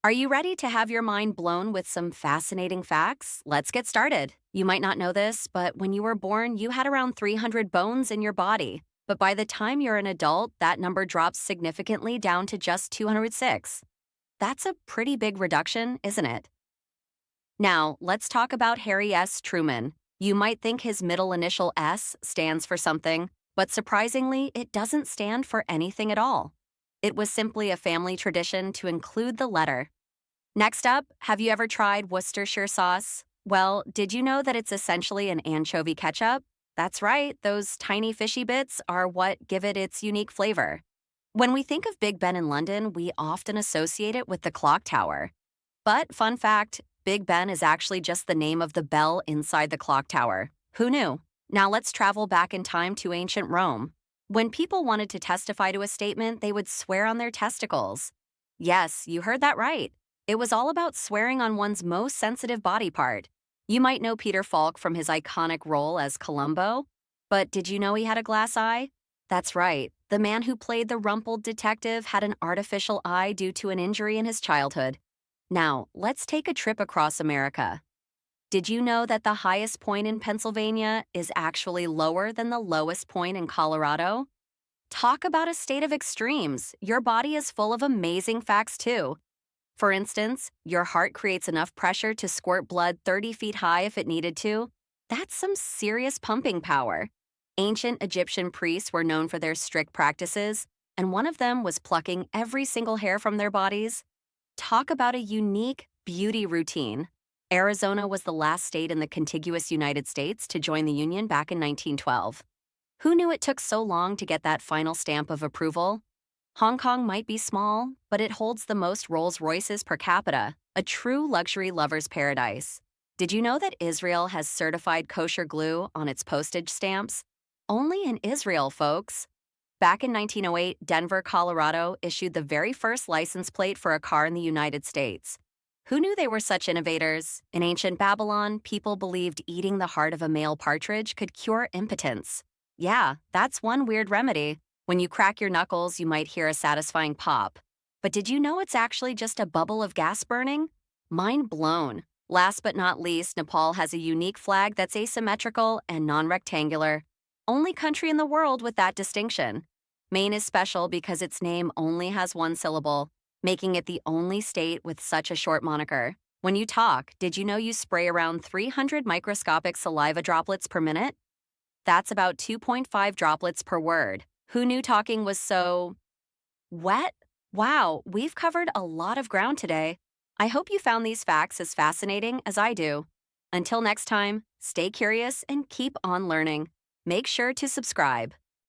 Are you ready to have your mind blown with some fascinating facts? Let's get started. You might not know this, but when you were born, you had around 300 bones in your body. But by the time you're an adult, that number drops significantly down to just 206. That's a pretty big reduction, isn't it? Now, let's talk about Harry S. Truman. You might think his middle initial S stands for something, but surprisingly, it doesn't stand for anything at all. It was simply a family tradition to include the letter. Next up, have you ever tried Worcestershire sauce? Well, did you know that it's essentially an anchovy ketchup? That's right, those tiny fishy bits are what give it its unique flavor. When we think of Big Ben in London, we often associate it with the clock tower. But fun fact, Big Ben is actually just the name of the bell inside the clock tower. Who knew? Now let's travel back in time to ancient Rome. When people wanted to testify to a statement, they would swear on their testicles. Yes, you heard that right. It was all about swearing on one's most sensitive body part. You might know Peter Falk from his iconic role as Columbo, but did you know he had a glass eye? That's right. The man who played the rumpled detective had an artificial eye due to an injury in his childhood. Now, let's take a trip across America. Did you know that the highest point in Pennsylvania is actually lower than the lowest point in Colorado? Talk about a state of extremes. Your body is full of amazing facts, too. For instance, your heart creates enough pressure to squirt blood 30 feet high if it needed to. That's some serious pumping power. Ancient Egyptian priests were known for their strict practices, and one of them was plucking every single hair from their bodies. Talk about a unique beauty routine. Arizona was the last state in the contiguous United States to join the Union back in 1912. Who knew it took so long to get that final stamp of approval? Hong Kong might be small, but it holds the most Rolls-Royces per capita, a true luxury lover's paradise. Did you know that Israel has certified kosher glue on its postage stamps? Only in Israel, folks. Back in 1908, Denver, Colorado issued the very first license plate for a car in the United States. Who knew they were such innovators? In ancient Babylon, people believed eating the heart of a male partridge could cure impotence. Yeah, that's one weird remedy. When you crack your knuckles, you might hear a satisfying pop. But did you know it's actually just a bubble of gas burning? Mind blown. Last but not least, Nepal has a unique flag that's asymmetrical and non-rectangular. Only country in the world with that distinction. Maine is special because its name only has one syllable, making it the only state with such a short moniker. When you talk, did you know you spray around 300 microscopic saliva droplets per minute? That's about 2.5 droplets per word. Who knew talking was so wet? Wow, we've covered a lot of ground today. I hope you found these facts as fascinating as I do. Until next time, stay curious and keep on learning. Make sure to subscribe.